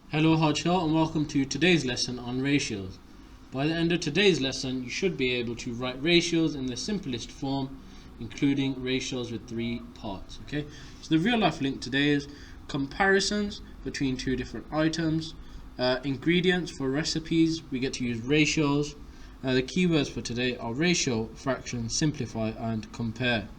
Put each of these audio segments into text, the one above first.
Hello Hodghill and welcome to today's lesson on ratios. By the end of today's lesson you should be able to write ratios in the simplest form, including ratios with 3 parts. Okay, so the real life link today is comparisons between two different items, ingredients for recipes, we get to use ratios. The keywords for today are ratio, fraction, simplify and compare.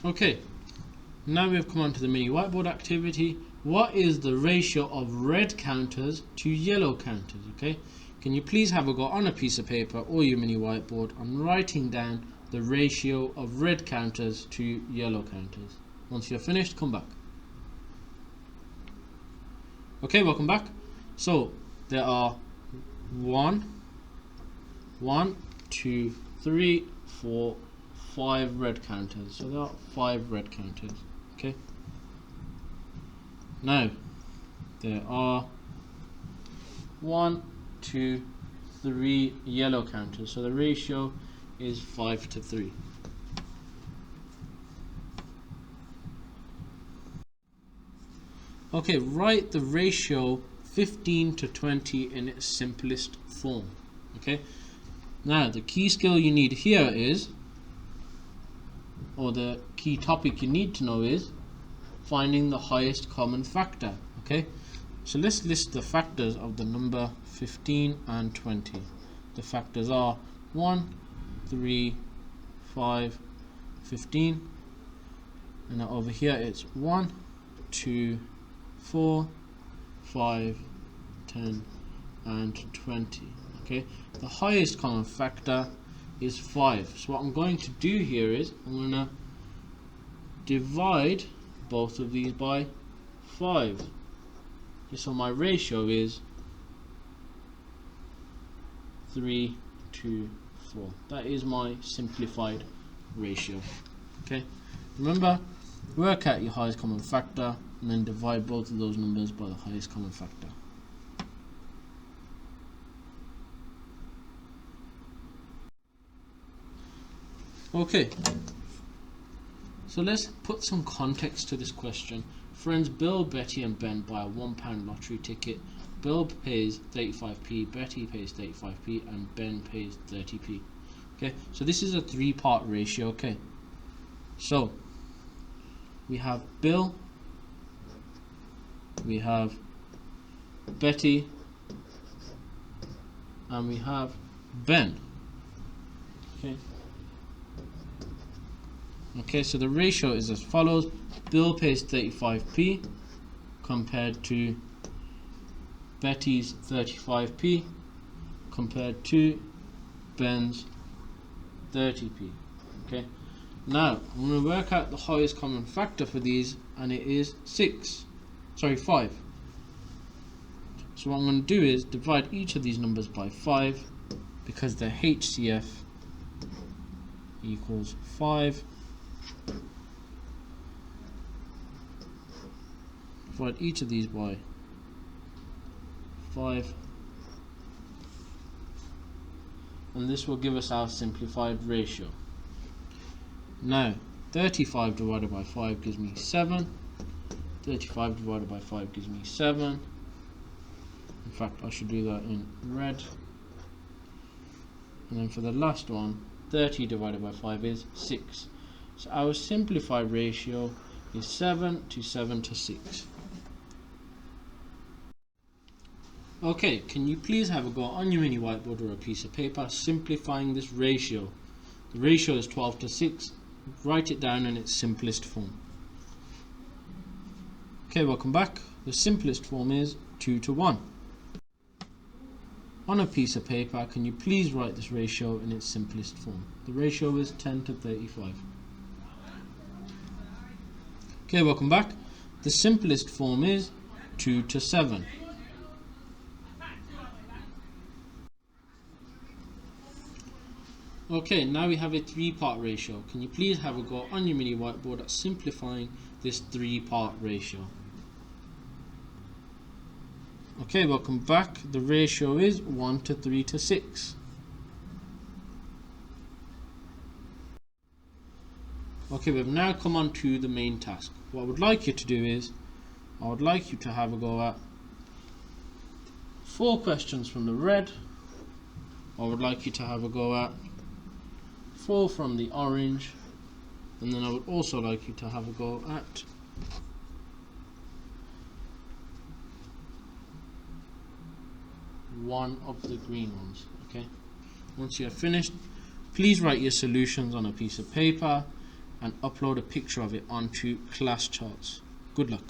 Okay, now we've come on to the mini whiteboard activity. What is the ratio of red counters to yellow counters? Okay, can you please have a go on a piece of paper or your mini whiteboard on writing down the ratio of red counters to yellow counters. Once you're finished, come back. Okay, welcome back. So there are 1, 2, 3, 4, 5 red counters. So there are 5 red counters. Okay. Now there are 1, 2, 3 yellow counters. So the ratio is 5 to 3. Okay, write the ratio 15 to 20 in its simplest form. Okay. Now the key skill you need here is, or the key topic you need to know is, finding the highest common factor. Okay, so let's list the factors of the number 15 and 20. The factors are 1, 3, 5, 15, and now over here it's 1, 2, 4, 5, 10 and 20. Okay, the highest common factor is 5. So what I'm going to do here is I'm going to divide both of these by 5. Okay, so my ratio is 3 to 4. That is my simplified ratio. Okay, remember, work out your highest common factor and then divide both of those numbers by the highest common factor. Okay, so let's put some context to this question. Friends Bill, Betty and Ben buy a £1 lottery ticket. Bill pays 35p, Betty pays 35p and Ben pays 30p. Okay, so this is a 3-part ratio. Okay, so we have Bill, we have Betty and we have Ben. Okay, so the ratio is as follows. Bill pays 35p compared to Betty's 35p compared to Ben's 30p. Okay, now I'm going to work out the highest common factor for these, and it is 5. So what I'm going to do is divide each of these numbers by 5 because their HCF equals 5. Divide each of these by 5, and this will give us our simplified ratio. Now 35 divided by 5 gives me 7. 35 divided by 5 gives me 7. In fact, I should do that in red. And then for the last one, 30 divided by 5 is 6. So our simplified ratio is 7 to 7 to 6. Okay, can you please have a go on your mini whiteboard or a piece of paper simplifying this ratio? The ratio is 12 to 6. Write it down in its simplest form. Okay, welcome back. The simplest form is 2 to 1. On a piece of paper, can you please write this ratio in its simplest form? The ratio is 10 to 35. Okay, welcome back. The simplest form is 2 to 7. Okay, now we have a 3-part ratio. Can you please have a go on your mini whiteboard at simplifying this 3-part ratio? Okay, welcome back. The ratio is 1 to 3 to 6. Okay, we've now come on to the main task. What I would like you to do is, I would like you to have a go at 4 questions from the red. I would like you to have a go at 4 from the orange, and then I would also like you to have a go at 1 of the green ones. Okay, once you have finished, please write your solutions on a piece of paper and upload a picture of it onto class charts. Good luck.